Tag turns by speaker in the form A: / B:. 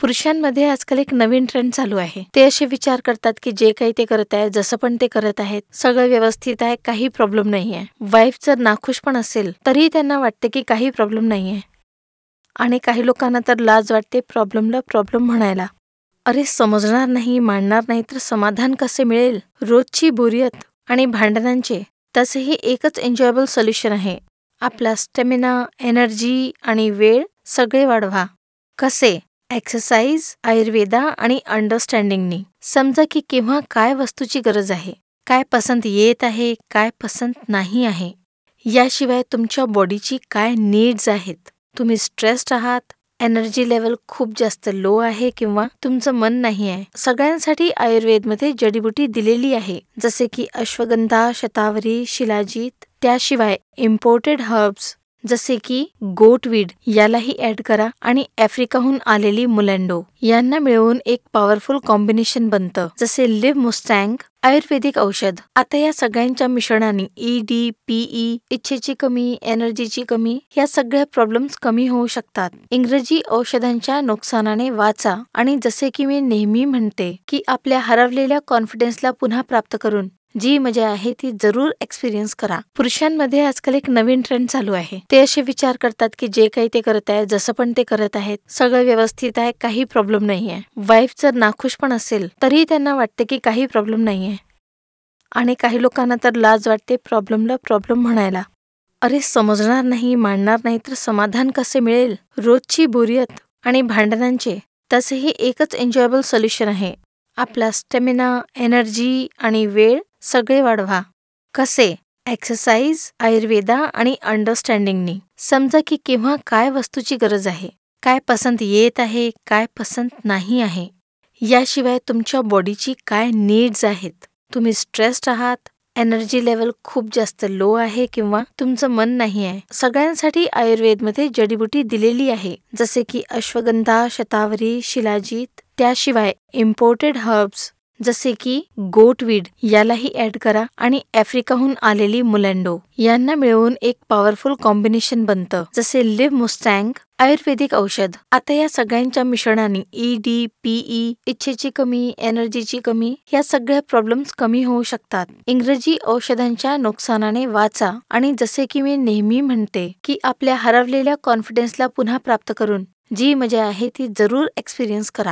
A: पुरुषांमध्ये आजकाल एक नवीन ट्रेंड चालू आहे. ते असे विचार करतात की जे काही ते करत आहेत, जसं पण ते करत आहेत, सगळं व्यवस्थित आहे, काही प्रॉब्लेम नाहीये. वाईफ जर नाखुश पण असेल तरीही त्यांना वाटते की काही प्रॉब्लेम नाहीये. आणि काही लोकांना तर लाज वाटते प्रॉब्लेमला प्रॉब्लेम म्हणायला. अरे समजणार नाही, मानणार नाही तर समाधान कसे मिळेल? रोजची बोरियत आणि भांडणांचे तसेही एकच एन्जॉयबल सोल्युशन आहे. आपला स्टॅमिना, एनर्जी आणि वेळ सगळे वाढवा. कसे? एक्सरसाइज, आयुर्वेदा आणि अंडरस्टँडिंगनी. समजा की केव्हा काय वस्तूची गरज आहे, काय पसंत येत आहे, काय पसंत नाही आहे. याशिवाय तुमच्या बॉडीची काय नीड्स आहेत. तुम्ही स्ट्रेस्ड आहात, एनर्जी लेवल खूप जास्त लो आहे किंवा तुमचं मन नाही आहे. सगळ्यांसाठी आयुर्वेदमध्ये जडीबुटी दिलेली आहे, जसे की अश्वगंधा, शतावरी, शिलाजीत. त्याशिवाय इम्पोर्टेड हर्ब्स जसे की गोटवीड यालाही ऍड करा आणि आफ्रिकाहून आलेली मुलेंडो यांना मिळवून एक पॉवरफुल कॉम्बिनेशन बनतं, जसे लिव्ह मुस्टँग आयुर्वेदिक औषध. आता या सगळ्यांच्या मिश्रणाने ईडी, पीई, इच्छेची कमी, एनर्जीची कमी या सगळ्या प्रॉब्लेम्स कमी होऊ शकतात. इंग्रजी औषधांच्या नुकसानाने वाचा आणि जसे की मी नेहमी म्हणते की आपल्या हरवलेल्या कॉन्फिडन्सला पुन्हा प्राप्त करून जी मजा आहे ती जरूर एक्सपिरियन्स करा. पुरुषांमध्ये आजकाल एक नवीन ट्रेंड चालू आहे. ते असे विचार करतात की जे काही ते करत आहेत, जसं पण ते करत आहेत, सगळं व्यवस्थित आहे, काही प्रॉब्लेम नाहीये. वाईफ जर नाखुश पण असेल तरीही त्यांना वाटते की काही प्रॉब्लेम नाहीये. आणि काही लोकांना तर लाज वाटते प्रॉब्लेमला प्रॉब्लेम म्हणायला. अरे समजणार नाही, मानणार नाही तर समाधान कसे मिळेल? रोजची बोरियत आणि भांडणांचे तसेही एकच एन्जॉयबल सोल्युशन आहे. आपला स्टॅमिना, एनर्जी आणि वेळ सगळे वाढवा. कसे? एक्सरसाइज, आयुर्वेदा आणि अंडरस्टँडिंगनी. समजा की केव्हा काय वस्तूची गरज आहे, काय पसंत येत आहे, काय पसंत नाही आहे. याशिवाय तुमच्या बॉडीची काय नीड्स आहेत. तुम्ही स्ट्रेस्ड आहात, एनर्जी लेवल खूप जास्त लो आहे किंवा तुमचं मन नाही आहे. सगळ्यांसाठी आयुर्वेदमध्ये जडीबुटी दिलेली आहे, जसे की अश्वगंधा, शतावरी, शिलाजीत. त्याशिवाय इम्पोर्टेड हर्ब्स जसे की गोटवीड यालाही ऍड करा आणि आफ्रिकाहून आलेली मुलेंडो यांना मिळवून एक पॉवरफुल कॉम्बिनेशन बनतं, जसे लिव्ह मुस्टँग आयुर्वेदिक औषध. आता या सगळ्यांच्या मिश्रणाने ईडी, पीई, इच्छेची कमी, एनर्जीची कमी या सगळ्या प्रॉब्लेम्स कमी होऊ शकतात. इंग्रजी औषधांच्या नुकसानाने वाचा आणि जसे की मी नेहमी म्हणते की आपल्या हरवलेल्या कॉन्फिडन्सला पुन्हा प्राप्त करून जी मजा आहे ती जरूर एक्सपिरियन्स करा.